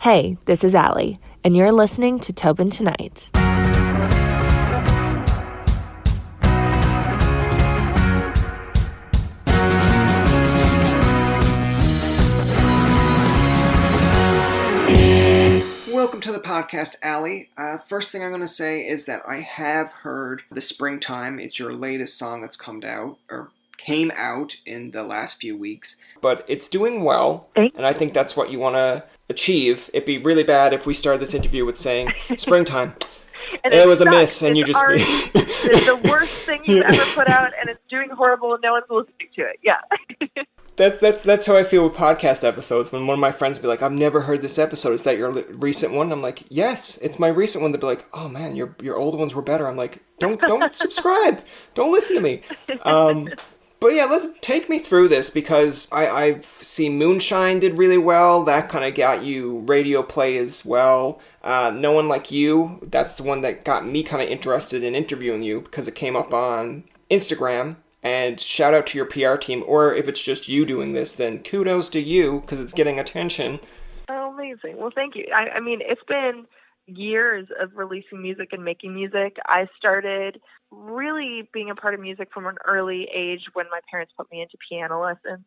Hey, this is Alee, and you're listening to Tobin Tonight. Welcome to the podcast, Alee. First thing I'm going to say is that I have heard The Springtime. It's your latest song that's came out in the last few weeks. But it's doing well, and I think that's what you want to achieve. It'd be really bad if we started this interview with saying, Springtime. And it was a miss, and you just... It's the worst thing you've ever put out, and it's doing horrible, and no one's listening to it. Yeah. That's how I feel with podcast episodes. When one of my friends will be like, "I've never heard this episode. Is that your recent one?" I'm like, "Yes, it's my recent one." They'll be like, "Oh man, your old ones were better." I'm like, "Don't subscribe. Don't listen to me." But yeah, let's take me through this, because I've seen Moonshine did really well. That kind of got you radio play as well. No One Like You, that's the one that got me kind of interested in interviewing you, because it came up on Instagram. And shout out to your PR team, or if it's just you doing this, then kudos to you, because it's getting attention. Oh, amazing. Well, thank you. I mean, it's been years of releasing music and making music. I started really being a part of music from an early age when my parents put me into piano lessons.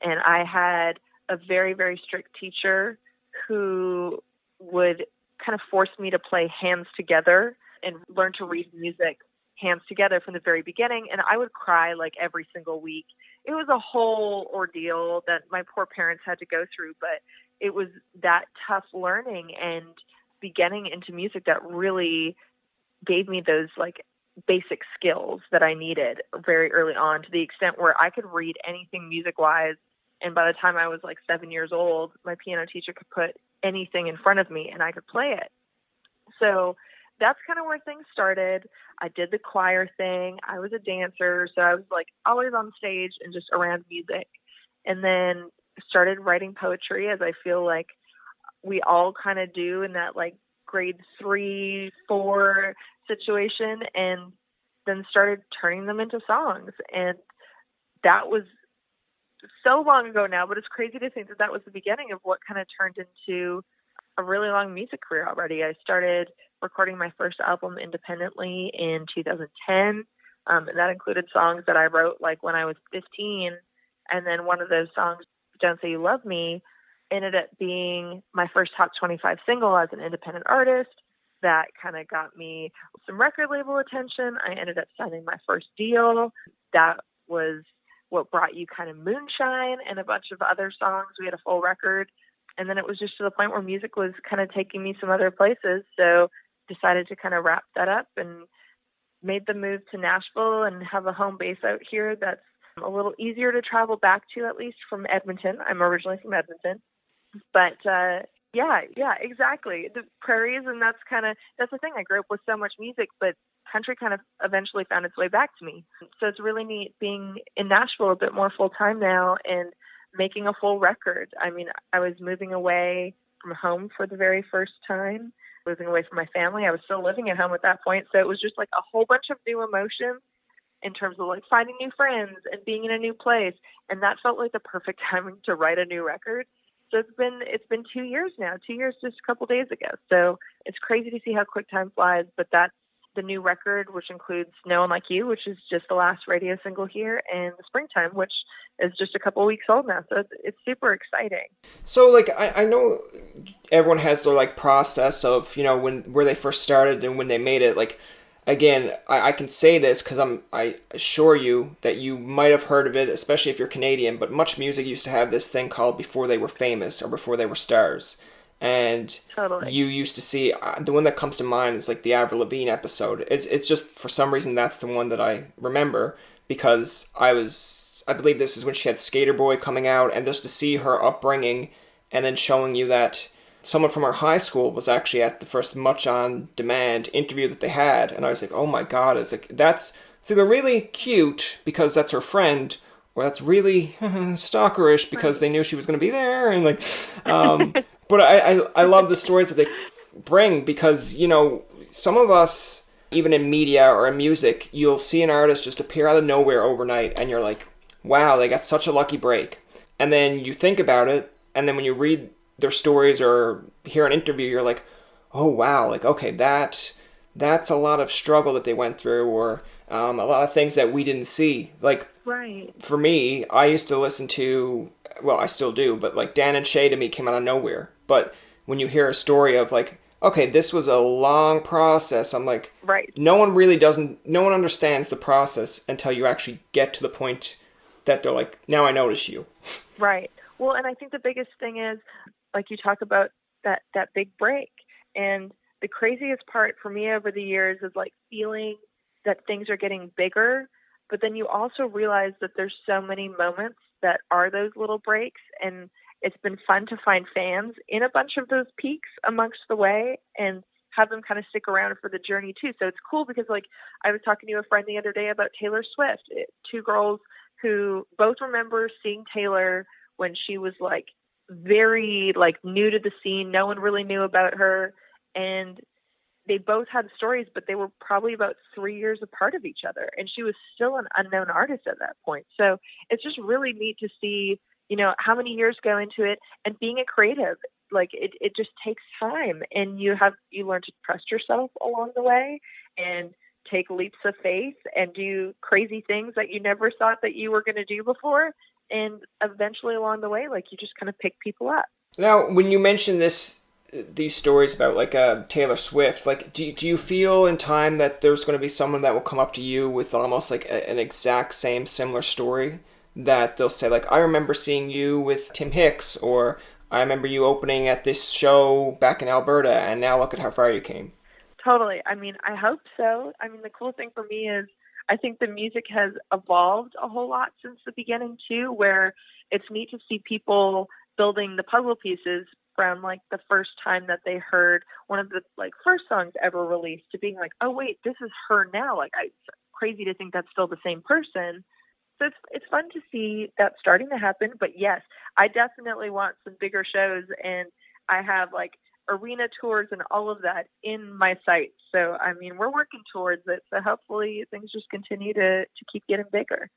And I had a very, very strict teacher who would kind of force me to play hands together and learn to read music hands together from the very beginning. And I would cry like every single week. It was a whole ordeal that my poor parents had to go through, but it was that tough learning and beginning into music that really gave me those like basic skills that I needed very early on, to the extent where I could read anything music wise. And by the time I was like 7 years old, my piano teacher could put anything in front of me and I could play it. So that's kind of where things started. I did the choir thing. I was a dancer, so I was like always on stage and just around music. And then started writing poetry, as I feel like we all kind of do in that like grade 3, 4 situation, and then started turning them into songs. And that was so long ago now, but it's crazy to think that that was the beginning of what kind of turned into a really long music career already. I started recording my first album independently in 2010. And that included songs that I wrote like when I was 15. And then one of those songs, Don't Say You Love Me, ended up being my first top 25 single as an independent artist. That kind of got me some record label attention. I ended up signing my first deal. That was what brought you kind of Moonshine and a bunch of other songs. We had a full record. And then it was just to the point where music was kind of taking me some other places. So decided to kind of wrap that up and made the move to Nashville and have a home base out here that's a little easier to travel back to, at least from Edmonton. I'm originally from Edmonton. But yeah, exactly. The prairies, and that's the thing. I grew up with so much music, but country kind of eventually found its way back to me. So it's really neat being in Nashville a bit more full time now and making a full record. I mean, I was moving away from home for the very first time, moving away from my family. I was still living at home at that point. So it was just like a whole bunch of new emotions in terms of like finding new friends and being in a new place. And that felt like the perfect timing to write a new record. So it's been 2 years now, 2 years just a couple days ago. So it's crazy to see how quick time flies, but that's the new record, which includes No One Like You, which is just the last radio single here, and The Springtime, which is just a couple weeks old now. So it's super exciting. So like I know everyone has their like process of, you know, where they first started and when they made it. Like, again, I can say this because I assure you that you might have heard of it, especially if you're Canadian, but Much Music used to have this thing called Before They Were Famous or Before They Were Stars. And totally. You used to see, the one that comes to mind is like the Avril Lavigne episode. It's just, for some reason, that's the one that I remember, because I believe this is when she had Skater Boy coming out, and just to see her upbringing and then showing you that someone from our high school was actually at the first Much On Demand interview that they had, and I was like, oh my god, it's either really cute because that's her friend, or that's really stalkerish because they knew she was going to be there, and like, but I love the stories that they bring, because, you know, some of us, even in media or in music, you'll see an artist just appear out of nowhere overnight, and you're like, wow, they got such a lucky break. And then you think about it, and then when you read their stories or hear an interview, you're like, oh wow, like, okay, that's a lot of struggle that they went through, or a lot of things that we didn't see. Like, Right. for me, I used to listen to, well, I still do, but like Dan and Shay to me came out of nowhere. But when you hear a story of like, okay, this was a long process, I'm like, Right. no one understands the process until you actually get to the point that they're like, now I notice you. Right. Well, and I think the biggest thing is, like you talk about that big break. And the craziest part for me over the years is like feeling that things are getting bigger, but then you also realize that there's so many moments that are those little breaks, and it's been fun to find fans in a bunch of those peaks amongst the way and have them kind of stick around for the journey too. So it's cool because like I was talking to a friend the other day about Taylor Swift, two girls who both remember seeing Taylor when she was like very like new to the scene. No one really knew about her. And they both had stories, but they were probably about 3 years apart of each other. And she was still an unknown artist at that point. So it's just really neat to see, you know, how many years go into it, and being a creative, like it just takes time, and you learn to trust yourself along the way and take leaps of faith and do crazy things that you never thought that you were going to do before. And eventually along the way, like you just kind of pick people up. Now, when you mention these stories about like Taylor Swift, like do you feel in time that there's going to be someone that will come up to you with almost like an exact same similar story, that they'll say like, I remember seeing you with Tim Hicks, or I remember you opening at this show back in Alberta, and now look at how far you came? Totally. I mean, I hope so. I mean, the cool thing for me is I think the music has evolved a whole lot since the beginning too, where it's neat to see people building the puzzle pieces from like the first time that they heard one of the like first songs ever released to being like, oh wait, this is her now. Like, it's crazy to think that's still the same person. So it's fun to see that starting to happen. But yes, I definitely want some bigger shows, and I have like arena tours and all of that in my sights. So, I mean, we're working towards it. So hopefully things just continue to keep getting bigger.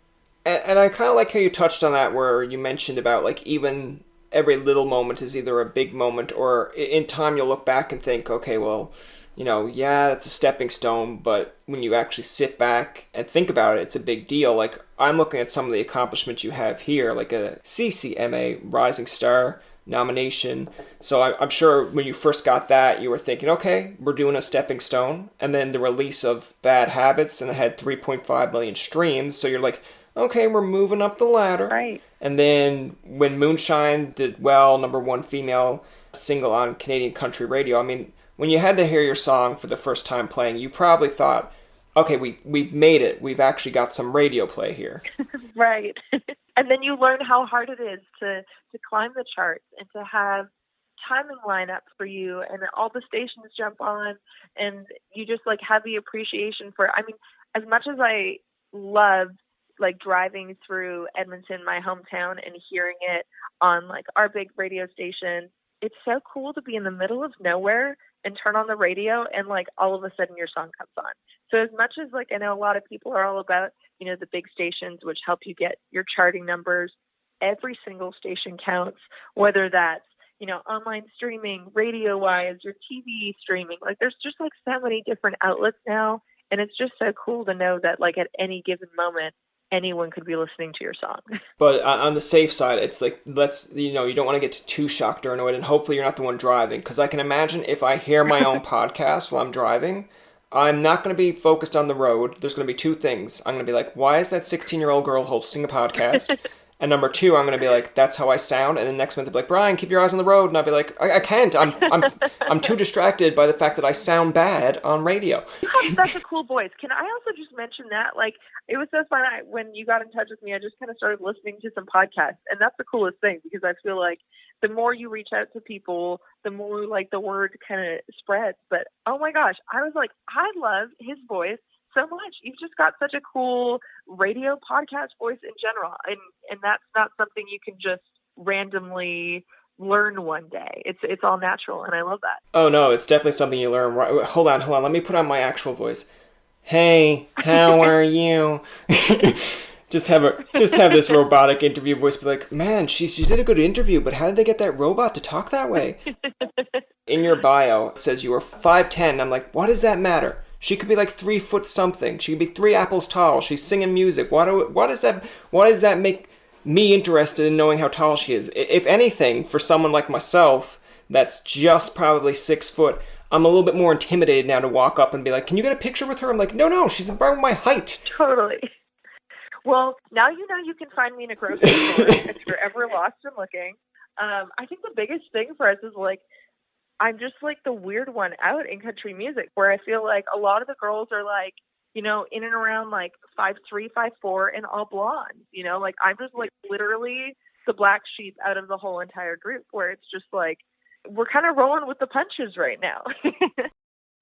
And I kind of like how you touched on that, where you mentioned about like even every little moment is either a big moment, or in time you'll look back and think, okay, well, you know, yeah, that's a stepping stone, but when you actually sit back and think about it, it's a big deal. Like, I'm looking at some of the accomplishments you have here, like a CCMA Rising Star nomination. So I'm sure when you first got that, you were thinking, okay, we're doing a stepping stone. And then the release of Bad Habits, and it had 3.5 million streams. So you're like, okay, we're moving up the ladder. Right. And then when Moonshine did well, #1 female single on Canadian country radio, I mean, when you had to hear your song for the first time playing, you probably thought, okay, we've made it. We've actually got some radio play here. Right. And then you learn how hard it is to climb the charts and to have timing line up for you, and all the stations jump on, and you just like have the appreciation for, I mean, as much as I love like driving through Edmonton, my hometown, and hearing it on like our big radio station, it's so cool to be in the middle of nowhere and turn on the radio, and like all of a sudden your song comes on. So as much as like I know a lot of people are all about, you know, the big stations which help you get your charting numbers, every single station counts, whether that's, you know, online streaming, radio wise, your TV streaming. Like there's just like so many different outlets now, and it's just so cool to know that like at any given moment anyone could be listening to your song. But on the safe side, it's like, you don't want to get too shocked or annoyed, and hopefully you're not the one driving, because I can imagine if I hear my own podcast while I'm driving, I'm not going to be focused on the road. There's going to be two things. I'm going to be like, why is that 16-year-old girl hosting a podcast? And number two, I'm going to be like, that's how I sound. And then next month, they'll be like, Brian, keep your eyes on the road. And I'll be like, I can't. I'm too distracted by the fact that I sound bad on radio. You have such a cool voice. Can I also just mention that? Like, it was so fun. When you got in touch with me, I just kind of started listening to some podcasts. And that's the coolest thing, because I feel like the more you reach out to people, the more like the word kind of spreads. But oh my gosh, I was like, I love his voice so much. You've just got such a cool radio podcast voice in general, and that's not something you can just randomly learn one day. It's all natural, and I love that. Oh no, it's definitely something you learn. Hold on, let me put on my actual voice. Hey, how are you? Just have this robotic interview voice be like, man, she did a good interview, but how did they get that robot to talk that way? In your bio, it says you were 5'10". I'm like, why does that matter? She could be like 3 foot something. She could be 3 apples tall. She's singing music. Why does that make me interested in knowing how tall she is? If anything, for someone like myself, that's just probably 6 foot, I'm a little bit more intimidated now to walk up and be like, can you get a picture with her? I'm like, no, she's about my height. Totally. Well, now you know you can find me in a grocery store if you're ever lost and looking. I think the biggest thing for us is like, I'm just like the weird one out in country music, where I feel like a lot of the girls are like, you know, in and around like 5'3", 5'4", and all blondes. You know, like I'm just like literally the black sheep out of the whole entire group, where it's just like we're kind of rolling with the punches right now.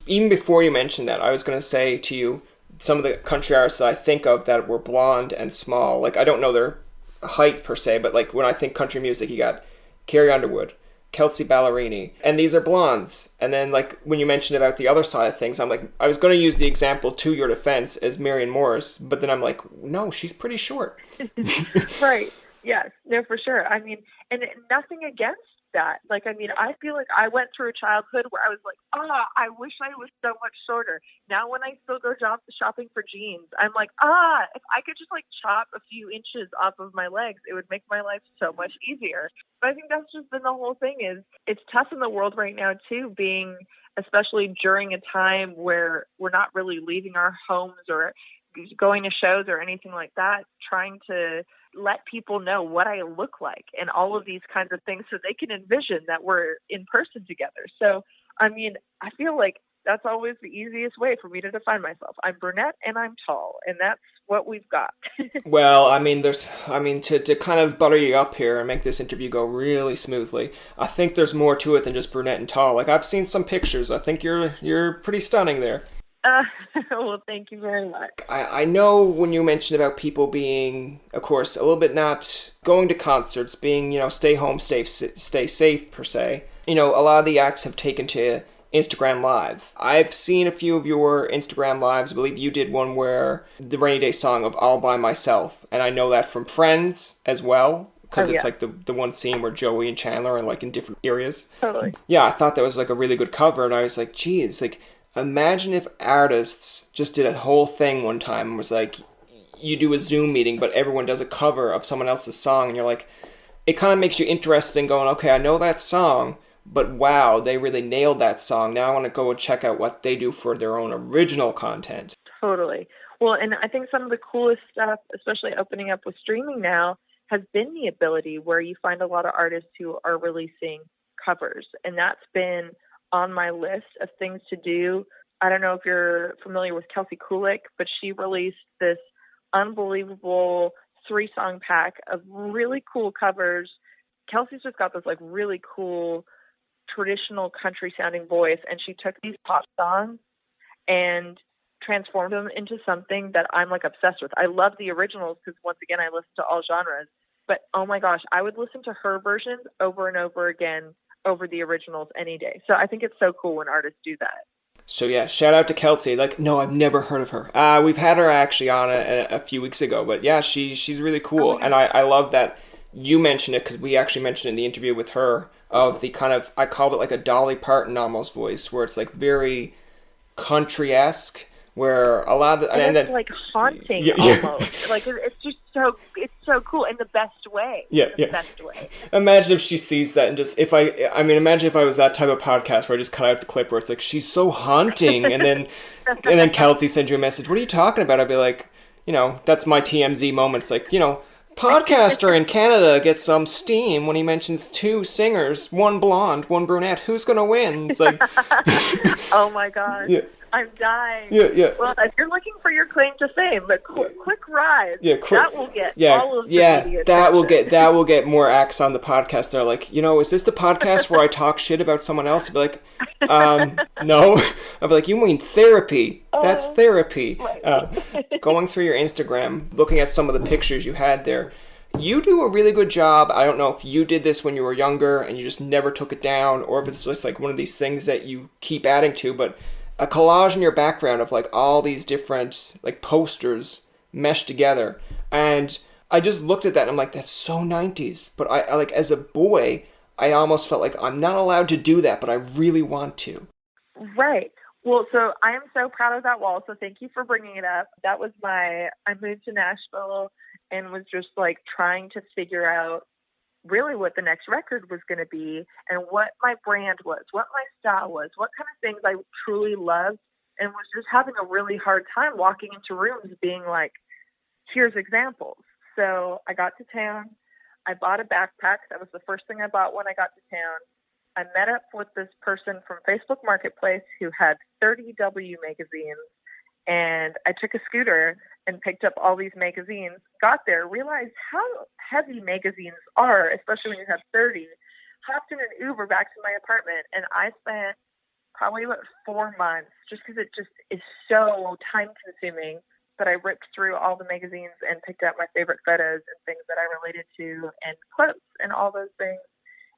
Even before you mentioned that, I was going to say to you, some of the country artists that I think of that were blonde and small, like I don't know their height per se, but like when I think country music, you got Carrie Underwood, Kelsey Ballerini, and these are blondes. And then like when you mentioned about the other side of things, I'm like, I was going to use the example to your defense as Marion Morris, but then I'm like, no, she's pretty short. Right. Yes. No, for sure. I mean, and nothing against that. Like, I mean, I feel like I went through a childhood where I was like, I wish I was so much shorter. Now when I still go shopping for jeans, I'm like, if I could just like chop a few inches off of my legs, it would make my life so much easier. But I think that's just been the whole thing. Is it's tough in the world right now too, being especially during a time where we're not really leaving our homes or going to shows or anything like that, trying to let people know what I look like and all of these kinds of things so they can envision that we're in person together. So, I mean, I feel like that's always the easiest way for me to define myself. I'm brunette and I'm tall, and that's what we've got. Well, I mean, to kind of butter you up here and make this interview go really smoothly, I think there's more to it than just brunette and tall. Like, I've seen some pictures. I think you're pretty stunning there. Well, thank you very much. I know when you mentioned about people being, of course, a little bit not going to concerts, being, you know, stay home, stay safe per se. You know, a lot of the acts have taken to Instagram Live. I've seen a few of your Instagram Lives. I believe you did one where the Rainy Day song of All By Myself. And I know that from Friends as well, because it's like the one scene where Joey and Chandler are like in different areas. Totally. Yeah, I thought that was like a really good cover. And I was like, geez, like, imagine if artists just did a whole thing one time and was like, you do a Zoom meeting, but everyone does a cover of someone else's song, and you're like, it kind of makes you interested in going, okay, I know that song, but wow, they really nailed that song. Now I want to go and check out what they do for their own original content. Totally. Well, and I think some of the coolest stuff, especially opening up with streaming now, has been the ability where you find a lot of artists who are releasing covers, and that's been on my list of things to do. I don't know if you're familiar with Kelsey Kulik, but she released this unbelievable 3-song pack of really cool covers. Kelsey's just got this like really cool traditional country sounding voice, and she took these pop songs and transformed them into something that I'm like obsessed with. I love the originals because once again, I listen to all genres, but oh my gosh, I would listen to her versions over and over again over the originals any day. So I think it's so cool when artists do that. So yeah, shout out to Kelsey. Like, no, I've never heard of her. We've had her actually on a few weeks ago, but yeah, she's really cool. Oh, and I love that you mentioned it, because we actually mentioned in the interview with her of the kind of, I called it like a Dolly Parton almost voice, where it's like very country-esque, where a lot of the, and it's like haunting almost. Like it's just so cool in the best way. Best way. Imagine if she sees that and just imagine if I was that type of podcast where I just cut out the clip where it's like, she's so haunting, and then Kelsey sends you a message, what are you talking about? I'd be like, you know, that's my TMZ moments, like, you know, podcaster in Canada gets some steam when he mentions 2 singers, 1 blonde, 1 brunette. Who's gonna win? It's like, oh my god. Yeah. I'm dying. Yeah. Well, if you're looking for your claim to fame, the quick ride, that will get all of the media attention. that will get more acts on the podcast. They're like, you know, is this the podcast where I talk shit about someone else? I'd be like, no. I'd be like, you mean therapy? That's therapy. Going through your Instagram, looking at some of the pictures you had there, you do a really good job. I don't know if you did this when you were younger and you just never took it down, or if it's just like one of these things that you keep adding to, but a collage in your background of like all these different like posters meshed together. And I just looked at that and I'm like, that's so 90s. But I like, as a boy, I almost felt like I'm not allowed to do that, but I really want to. Right. Well, so I am so proud of that wall. So thank you for bringing it up. That was I moved to Nashville and was just like trying to figure out really what the next record was going to be and what my brand was, what my style was, what kind of things I truly loved, and was just having a really hard time walking into rooms being like, here's examples. So I got to town. I bought a backpack. That was the first thing I bought when I got to town. I met up with this person from Facebook Marketplace who had 30 W magazines, and I took a scooter and picked up all these magazines, got there, realized how heavy magazines are, especially when you have 30, hopped in an Uber back to my apartment, and I spent probably about 4 months just because it just is so time consuming. But I ripped through all the magazines and picked out my favorite photos and things that I related to and quotes and all those things.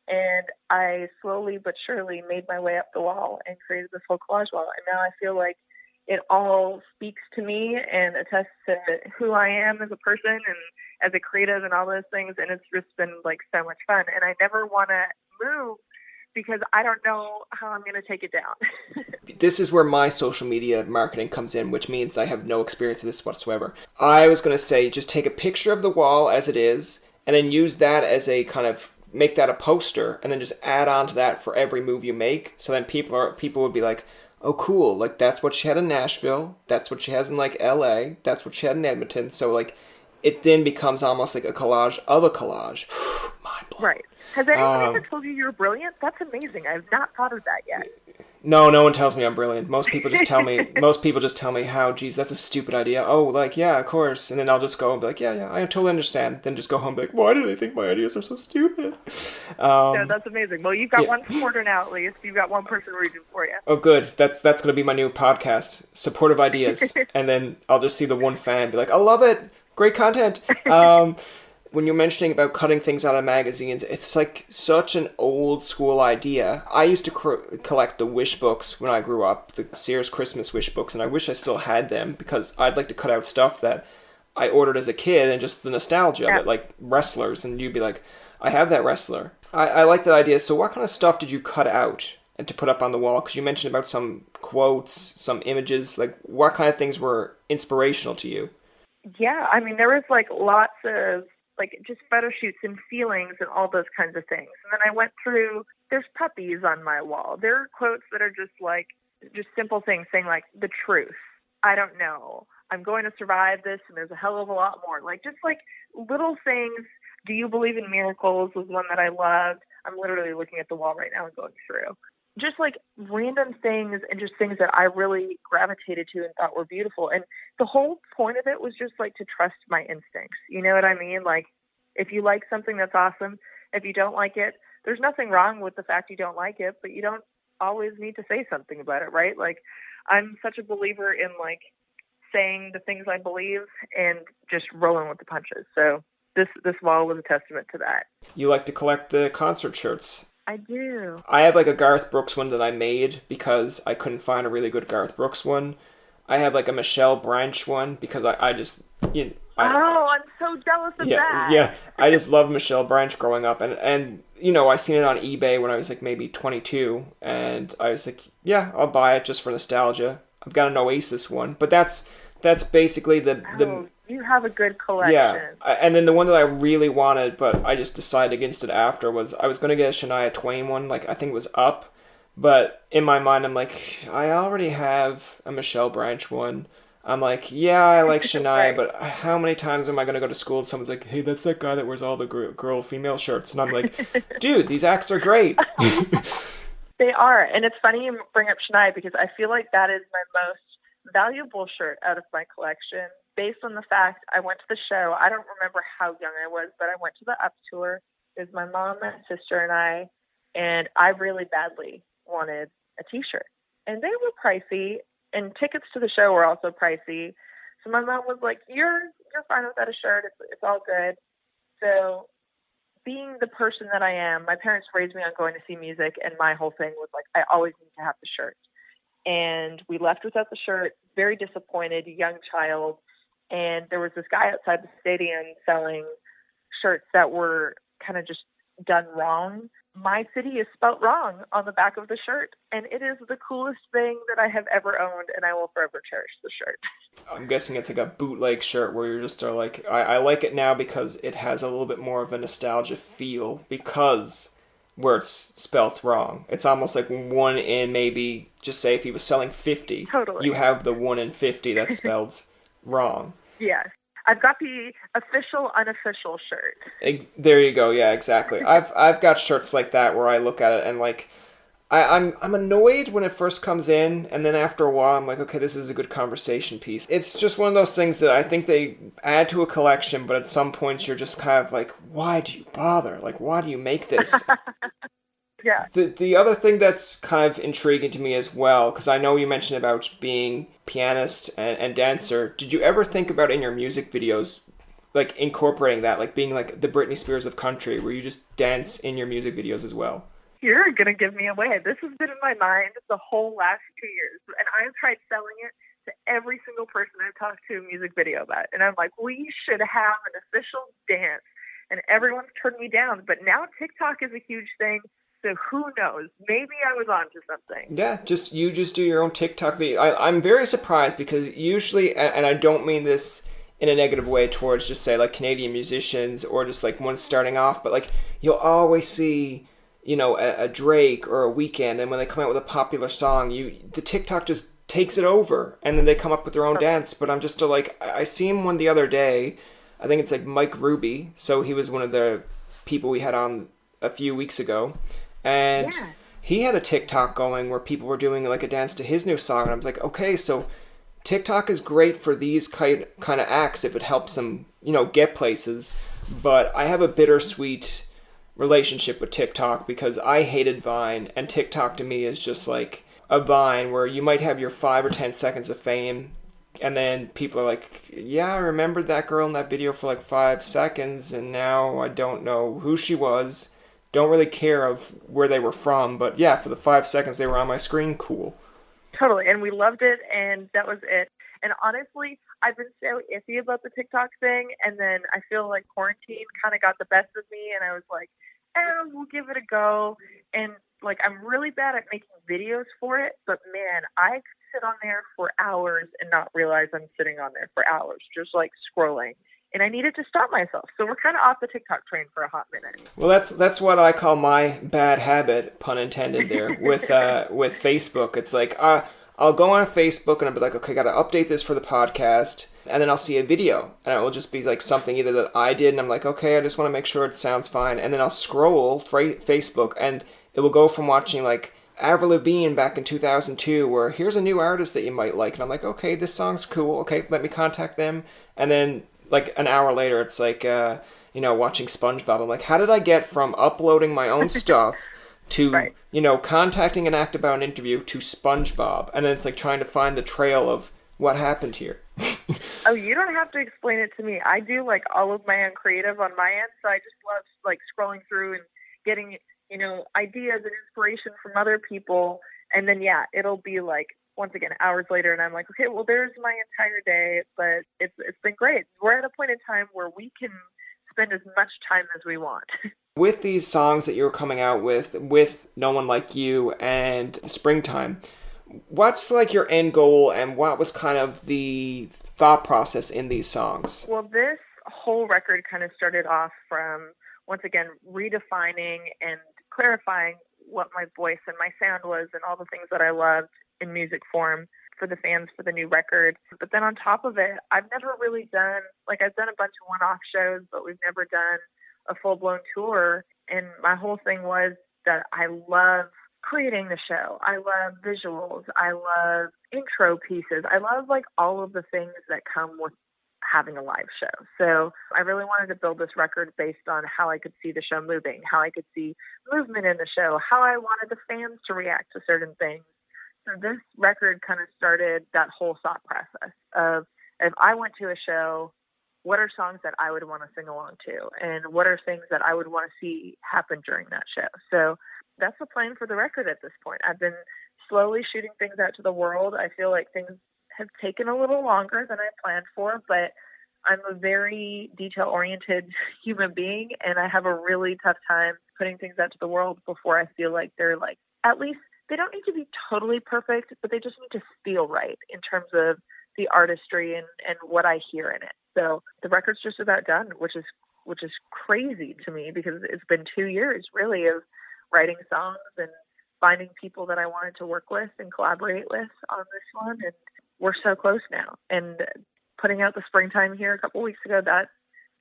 And I slowly but surely made my way up the wall and created this whole collage wall. And now I feel like it all speaks to me and attests to who I am as a person and as a creative and all those things. And it's just been like so much fun. And I never want to move because I don't know how I'm going to take it down. This is where my social media marketing comes in, which means I have no experience of this whatsoever. I was going to say, just take a picture of the wall as it is, and then use that as a kind of, make that a poster, and then just add on to that for every move you make. So then people would be like, oh, cool, like that's what she had in Nashville, that's what she has in like LA, that's what she had in Edmonton. So like, it then becomes almost like a collage of a collage. Mind blowing. Right. Has anyone ever told you you're brilliant? That's amazing. I've not thought of that yet. No one tells me I'm brilliant. Most people just tell me how, geez, that's a stupid idea. Oh, like, yeah, of course. And then I'll just go and be like, yeah, I totally understand. Then just go home and be like, why do they think my ideas are so stupid? No, that's amazing. Well, you've got one supporter now, at least. You've got one person reading for you. Oh, good. That's going to be my new podcast, Supportive Ideas. And then I'll just see the one fan be like, I love it. Great content. When you're mentioning about cutting things out of magazines, it's like such an old school idea. I used to collect the wish books when I grew up, the Sears Christmas wish books, and I wish I still had them because I'd like to cut out stuff that I ordered as a kid and just the nostalgia of it, like wrestlers, and you'd be like, I have that wrestler. I like that idea. So what kind of stuff did you cut out and to put up on the wall? Because you mentioned about some quotes, some images, like what kind of things were inspirational to you? Yeah, I mean, there was like lots of like just photo shoots and feelings and all those kinds of things. And then I went through, there's puppies on my wall. There are quotes that are just like, just simple things saying like the truth. I don't know. I'm going to survive this and there's a hell of a lot more. Like just like little things. Do you believe in miracles was one that I loved. I'm literally looking at the wall right now and going through. Just like random things and just things that I really gravitated to and thought were beautiful. And the whole point of it was just like to trust my instincts. You know what I mean? Like if you like something, that's awesome. If you don't like it, there's nothing wrong with the fact you don't like it, but you don't always need to say something about it, right? Like I'm such a believer in like saying the things I believe and just rolling with the punches. So this wall was a testament to that. You like to collect the concert shirts. I do. I have like a Garth Brooks one that I made because I couldn't find a really good Garth Brooks one. I have like a Michelle Branch one because I just, you know, I'm so jealous of that. Yeah, I just loved Michelle Branch growing up. And you know, I seen it on eBay when I was like maybe 22. And I was like, yeah, I'll buy it just for nostalgia. I've got an Oasis one. But that's basically the you have a good collection. Yeah, and then the one that I really wanted, but I just decided against it after, was I was going to get a Shania Twain one, like I think it was Up, but in my mind I'm like, I already have a Michelle Branch one. I'm like, yeah, I like Shania, right. But how many times am I going to go to school and someone's like, hey, that's that guy that wears all the girl-female shirts, and I'm like, dude, these acts are great. They are, and it's funny you bring up Shania because I feel like that is my most valuable shirt out of my collection. Based on the fact I went to the show, I don't remember how young I was, but I went to the Up tour. It was my mom, my sister, and I really badly wanted a T-shirt. And they were pricey, and tickets to the show were also pricey. So my mom was like, "You're fine without a shirt. It's all good." So, being the person that I am, my parents raised me on going to see music, and my whole thing was like, I always need to have the shirt. And we left without the shirt, very disappointed, young child. and there was this guy outside the stadium selling shirts that were kind of just done wrong. My city is spelt wrong on the back of the shirt, and it is the coolest thing that I have ever owned, and I will forever cherish the shirt. I'm guessing it's like a bootleg shirt where you're just like, I like it now because it has a little bit more of a nostalgia feel because where it's spelt wrong. It's almost like 1 in maybe, just say if he was selling 50, Totally. You have the 1 in 50 that's spelled wrong. Yes. I've got the official, unofficial shirt. There you go. Yeah, exactly. I've got shirts like that where I look at it and like, I'm annoyed when it first comes in, and then after a while I'm like, okay, this is a good conversation piece. It's just one of those things that I think they add to a collection, but at some points you're just kind of like, why do you bother? Like, why do you make this? Yeah. The other thing that's kind of intriguing to me as well, because I know you mentioned about being pianist and dancer. Did you ever think about in your music videos, like incorporating that, like being like the Britney Spears of country, where you just dance in your music videos as well? You're going to give me away. This has been in my mind the whole last 2 years, and I've tried selling it to every single person I've talked to a music video about. And I'm like, we should have an official dance, and everyone's turned me down. But now TikTok is a huge thing. So who knows? Maybe I was onto something. Yeah, you just do your own TikTok video. I'm very surprised because usually, and I don't mean this in a negative way towards just say like Canadian musicians or just like ones starting off, but like you'll always see, you know, a Drake or a Weeknd, and when they come out with a popular song, the TikTok just takes it over, and then they come up with their own dance. But I'm just like, I seen one the other day. I think it's like Mike Ruby. So he was one of the people we had on a few weeks ago. And he had a TikTok going where people were doing like a dance to his new song. And I was like, okay, so TikTok is great for these kind of acts if it helps them, you know, get places. But I have a bittersweet relationship with TikTok because I hated Vine, and TikTok to me is just like a Vine where you might have your 5 or 10 seconds of fame, and then people are like, yeah, I remembered that girl in that video for like 5 seconds, and now I don't know who she was. Don't really care of where they were from, but yeah, for the 5 seconds they were on my screen, cool. Totally, and we loved it, and that was it. And honestly, I've been so iffy about the TikTok thing, and then I feel like quarantine kind of got the best of me, and I was like, we'll give it a go. And like, I'm really bad at making videos for it, but man, I could sit on there for hours and not realize I'm sitting on there for hours, just like scrolling. And I needed to stop myself. So we're kind of off the TikTok train for a hot minute. Well, that's what I call my bad habit, pun intended there, with Facebook. It's like, I'll go on Facebook and I'll be like, okay, got to update this for the podcast. And then I'll see a video. And it will just be like something either that I did. And I'm like, okay, I just want to make sure it sounds fine. And then I'll scroll Facebook and it will go from watching like Avril Lavigne back in 2002 where here's a new artist that you might like. And I'm like, okay, this song's cool. Okay, let me contact them. And then like an hour later, it's like, watching SpongeBob. I'm like, how did I get from uploading my own stuff to, right, contacting an act about an interview to SpongeBob? And then it's like trying to find the trail of what happened here. Oh, you don't have to explain it to me. I do like all of my own creative on my end. So I just love like scrolling through and getting, ideas and inspiration from other people. And then, it'll be like, once again, hours later, and I'm like, okay, well, there's my entire day, but it's been great. We're at a point in time where we can spend as much time as we want. With these songs that you were coming out with No One Like You and Springtime, what's like your end goal, and what was kind of the thought process in these songs? Well, this whole record kind of started off from, once again, redefining and clarifying what my voice and my sound was and all the things that I loved in music form for the fans for the new record. But then on top of it, I've never really done, I've done a bunch of one-off shows, but we've never done a full-blown tour. And my whole thing was that I love creating the show. I love visuals. I love intro pieces. I love all of the things that come with having a live show. So I really wanted to build this record based on how I could see the show moving, how I could see movement in the show, how I wanted the fans to react to certain things. So this record kind of started that whole thought process of, if I went to a show, what are songs that I would want to sing along to? And what are things that I would want to see happen during that show? So that's the plan for the record at this point. I've been slowly shooting things out to the world. I feel like things have taken a little longer than I planned for, but I'm a very detail-oriented human being, and I have a really tough time putting things out to the world before I feel like they're like, at least they don't need to be totally perfect, but they just need to feel right in terms of the artistry and what I hear in it. So the record's just about done, which is crazy to me because it's been 2 years really of writing songs and finding people that I wanted to work with and collaborate with on this one. And we're so close now. And putting out the Springtime here a couple weeks ago, that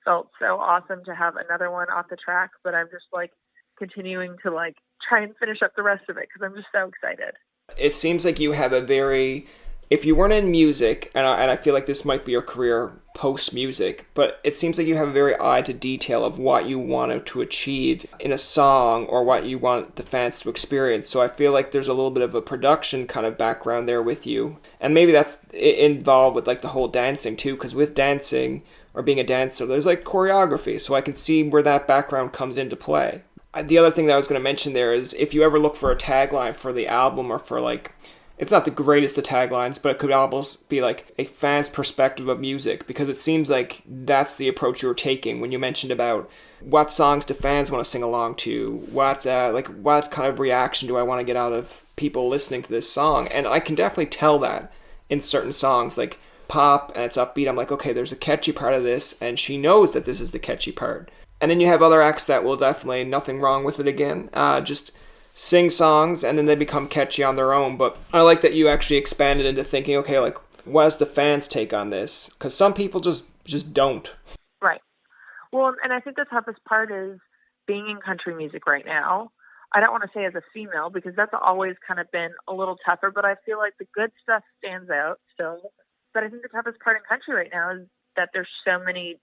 felt so awesome to have another one off the track, but I'm just like continuing to like try and finish up the rest of it because I'm just so excited. It seems like you have a very, if you weren't in music, and I feel like this might be your career post-music, but it seems like you have a very eye to detail of what you wanted to achieve in a song or what you want the fans to experience. So I feel like there's a little bit of a production kind of background there with you. And maybe that's involved with like the whole dancing too, because with dancing or being a dancer, there's like choreography. So I can see where that background comes into play. The other thing that I was going to mention there is if you ever look for a tagline for the album or for like, it's not the greatest of taglines, but it could almost be like a fan's perspective of music, because it seems like that's the approach you were taking when you mentioned about what songs do fans want to sing along to, what kind of reaction do I want to get out of people listening to this song. And I can definitely tell that in certain songs, like pop and it's upbeat. I'm like, okay, there's a catchy part of this, and she knows that this is the catchy part. And then you have other acts that will definitely, nothing wrong with it again, just sing songs and then they become catchy on their own. But I like that you actually expanded into thinking, okay, like, what is the fans' take on this? Because some people just don't. Right. Well, and I think the toughest part is being in country music right now. I don't want to say as a female because that's always kind of been a little tougher, but I feel like the good stuff stands out still. But I think the toughest part in country right now is that there's so many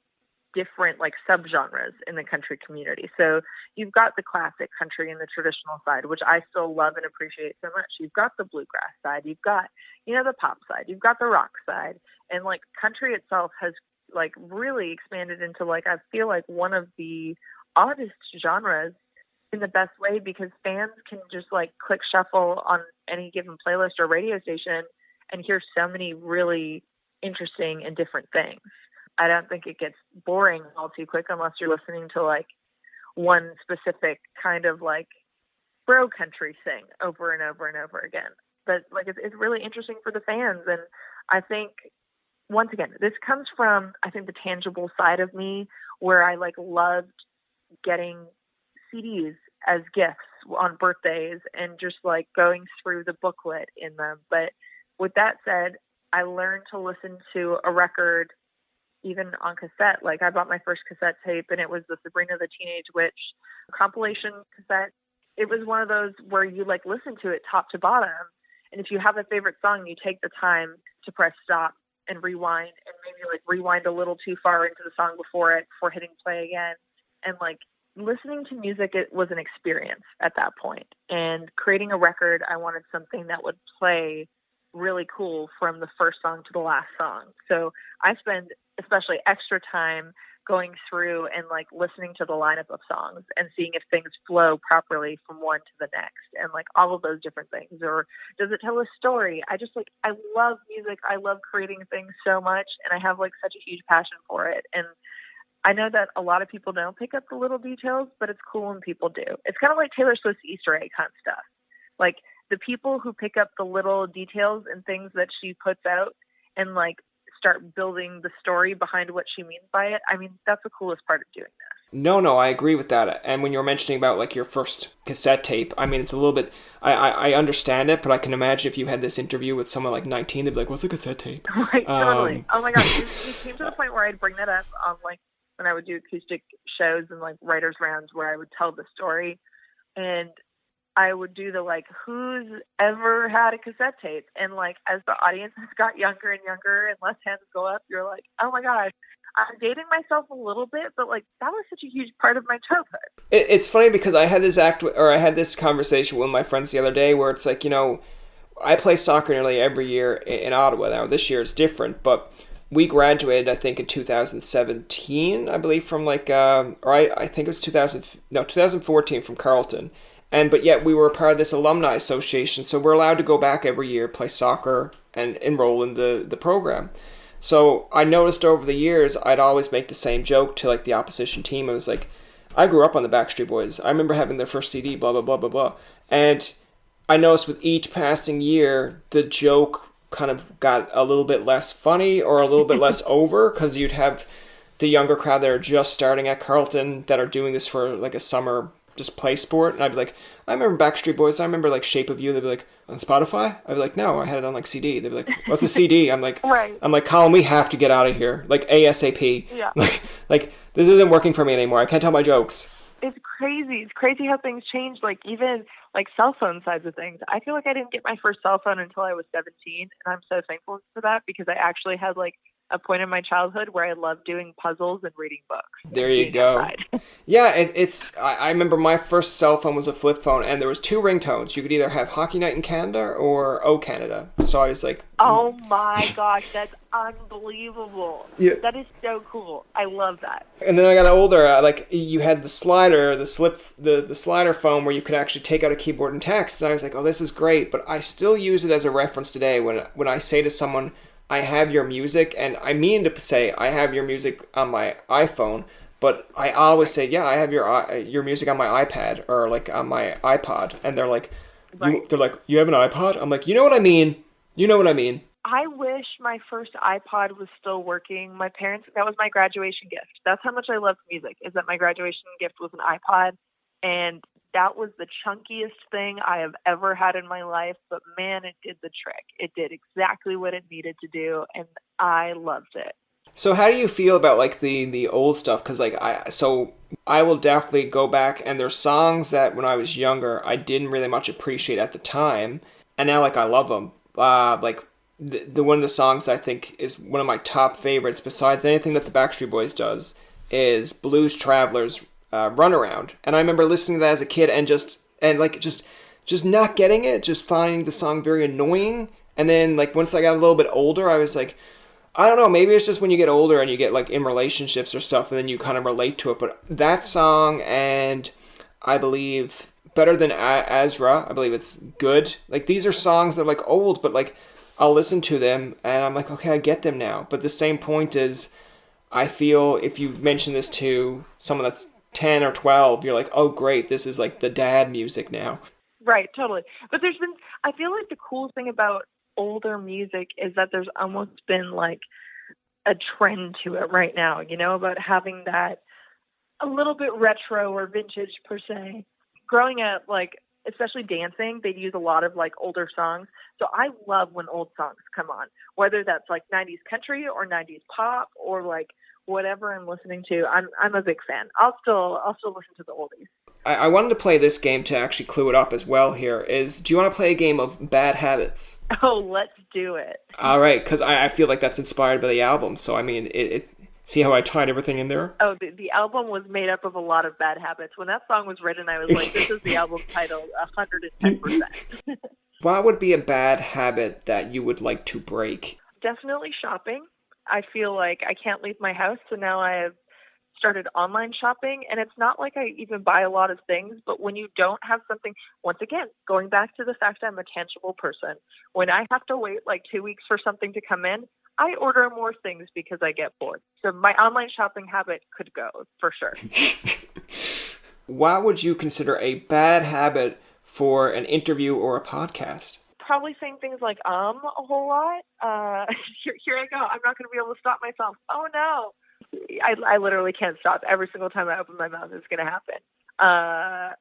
different like subgenres in the country community. So you've got the classic country and the traditional side, which I still love and appreciate so much. You've got the bluegrass side, you've got, the pop side, you've got the rock side, and like country itself has like really expanded into like, I feel like one of the oddest genres in the best way, because fans can just like click shuffle on any given playlist or radio station and hear so many really interesting and different things. I don't think it gets boring all too quick unless you're listening to like one specific kind of like bro country thing over and over and over again. But like it's really interesting for the fans. And I think once again, this comes from, I think, the tangible side of me where I like loved getting CDs as gifts on birthdays and just like going through the booklet in them. But with that said, I learned to listen to a record even on cassette. Like I bought my first cassette tape and it was the Sabrina the Teenage Witch compilation cassette. It was one of those where you like listen to it top to bottom. And if you have a favorite song, you take the time to press stop and rewind and maybe like rewind a little too far into the song before hitting play again. And like listening to music, it was an experience at that point. And creating a record, I wanted something that would play really cool from the first song to the last song. So I spend especially extra time going through and like listening to the lineup of songs and seeing if things flow properly from one to the next and like all of those different things. Or does it tell a story? I love music. I love creating things so much, and I have like such a huge passion for it. And I know that a lot of people don't pick up the little details, but it's cool when people do. It's kind of like Taylor Swift's Easter egg hunt stuff. Like the people who pick up the little details and things that she puts out and like start building the story behind what she means by it. I mean, that's the coolest part of doing this. No, I agree with that. And when you were mentioning about like your first cassette tape, I mean, it's a little bit, I understand it, but I can imagine if you had this interview with someone like 19, they'd be like, what's a cassette tape? Right, totally. Oh my gosh, it came to the point where I'd bring that up on like, when I would do acoustic shows and like writers rounds where I would tell the story, and I would do the like, who's ever had a cassette tape? And like, as the audience has got younger and younger and less hands go up, you're like, oh my gosh, I'm dating myself a little bit, but like, that was such a huge part of my childhood. It's funny because I had this conversation with my friends the other day where it's like, I play soccer nearly every year in Ottawa. Now this year it's different, but we graduated, I think, in 2017, I believe, from like, I think it was 2014 from Carleton. But yet we were a part of this alumni association, so we're allowed to go back every year, play soccer, and enroll in the program. So I noticed over the years, I'd always make the same joke to like the opposition team. I was like, I grew up on the Backstreet Boys. I remember having their first CD, blah, blah, blah, blah, blah. And I noticed with each passing year, the joke kind of got a little bit less funny or a little bit less over, because you'd have the younger crowd that are just starting at Carleton that are doing this for like a summer just play sport. And I'd be like, I remember Backstreet Boys. I remember like Shape of You. They'd be like, on Spotify? I'd be like, no, I had it on like CD. They'd be like, what's a CD? I'm like, right. I'm like, Colin, we have to get out of here. Like ASAP. Yeah. Like this isn't working for me anymore. I can't tell my jokes. It's crazy. It's crazy how things change. Like even like cell phone sides of things. I feel like I didn't get my first cell phone until I was 17, and I'm so thankful for that, because I actually had like a point in my childhood where I loved doing puzzles and reading books. There you go. Yeah, I remember my first cell phone was a flip phone, and there was 2 ringtones. You could either have Hockey Night in Canada or Oh Canada. So I was like, oh my gosh, that's unbelievable. Yeah. That is so cool. I love that. And then I got older, like you had the slider, the slider phone where you could actually take out a keyboard and text. And I was like, oh, this is great. But I still use it as a reference today when I say to someone, I have your music, and I mean to say I have your music on my iPhone, but I always say, yeah, I have your music on my iPad or like on my iPod, and they're like, right. They're like, you have an iPod? I'm like, you know what I mean? You know what I mean? I wish my first iPod was still working. My parents, that was my graduation gift. That's how much I loved music, is that my graduation gift was an iPod, and that was the chunkiest thing I have ever had in my life, but man, it did the trick. It did exactly what it needed to do, and I loved it. So how do you feel about like the old stuff? Because like I will definitely go back, and there's songs that when I was younger I didn't really much appreciate at the time, and now like I love them. Like the one of the songs I think is one of my top favorites, besides anything that the Backstreet Boys does, is Blues Travelers. Runaround. And I remember listening to that as a kid and just not getting it, just finding the song very annoying. And then like once I got a little bit older, I was like, I don't know, maybe it's just when you get older and you get like in relationships or stuff, and then you kind of relate to it. But that song, and I believe Better Than Azra, I believe it's Good. Like these are songs that are like old, but like I'll listen to them and I'm like, okay, I get them now. But the same point is, I feel if you mention this to someone that's 10 or 12, you're like, oh great, this is like the dad music now. Right, totally. But I feel like the cool thing about older music is that there's almost been like a trend to it right now, about having that a little bit retro or vintage per se. Growing up, like, especially dancing, they'd use a lot of like older songs. So I love when old songs come on, whether that's like 90s country or 90s pop or like whatever I'm listening to. I'm a big fan. I'll still listen to the oldies. I wanted to play this game to actually clue it up as well here. Do you want to play a game of Bad Habits? Oh, let's do it. All right, because I feel like that's inspired by the album. So, I mean, see how I tied everything in there? Oh, the album was made up of a lot of bad habits. When that song was written, I was like, this is the album title 110%. What would be a bad habit that you would like to break? Definitely shopping. I feel like I can't leave my house, so now I have started online shopping, and it's not like I even buy a lot of things, but when you don't have something, once again, going back to the fact I'm a tangible person, when I have to wait like 2 weeks for something to come in, I order more things because I get bored. So my online shopping habit could go, for sure. What would you consider a bad habit for an interview or a podcast? Probably saying things like a whole lot. Here I go. I'm not going to be able to stop myself. Oh no. I literally can't stop. Every single time I open my mouth, it's going to happen.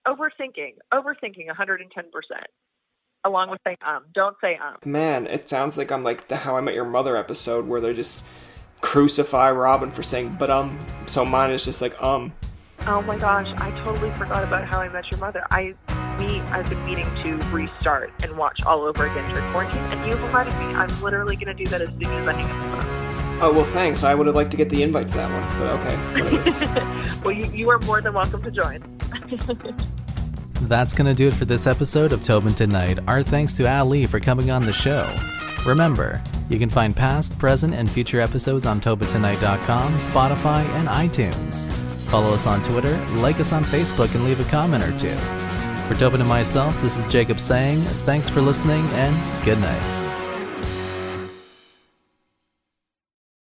Overthinking 110%. Along with saying don't say Man, it sounds like I'm like the How I Met Your Mother episode where they just crucify Robin for saying but so mine is just like Oh my gosh, I totally forgot about How I Met Your Mother. I've been meaning to restart and watch all over again during quarantine, and you reminded me. I'm literally going to do that as soon as I hang up the phone. Oh, well, thanks. I would have liked to get the invite to that one, but okay. Well, you are more than welcome to join. That's going to do it for this episode of Tobin Tonight. Our thanks to Alee for coming on the show. Remember, you can find past, present, and future episodes on TobinTonight.com, Spotify, and iTunes. Follow us on Twitter, like us on Facebook, and leave a comment or two. For Tobin and myself, this is Jacob saying thanks for listening and good night.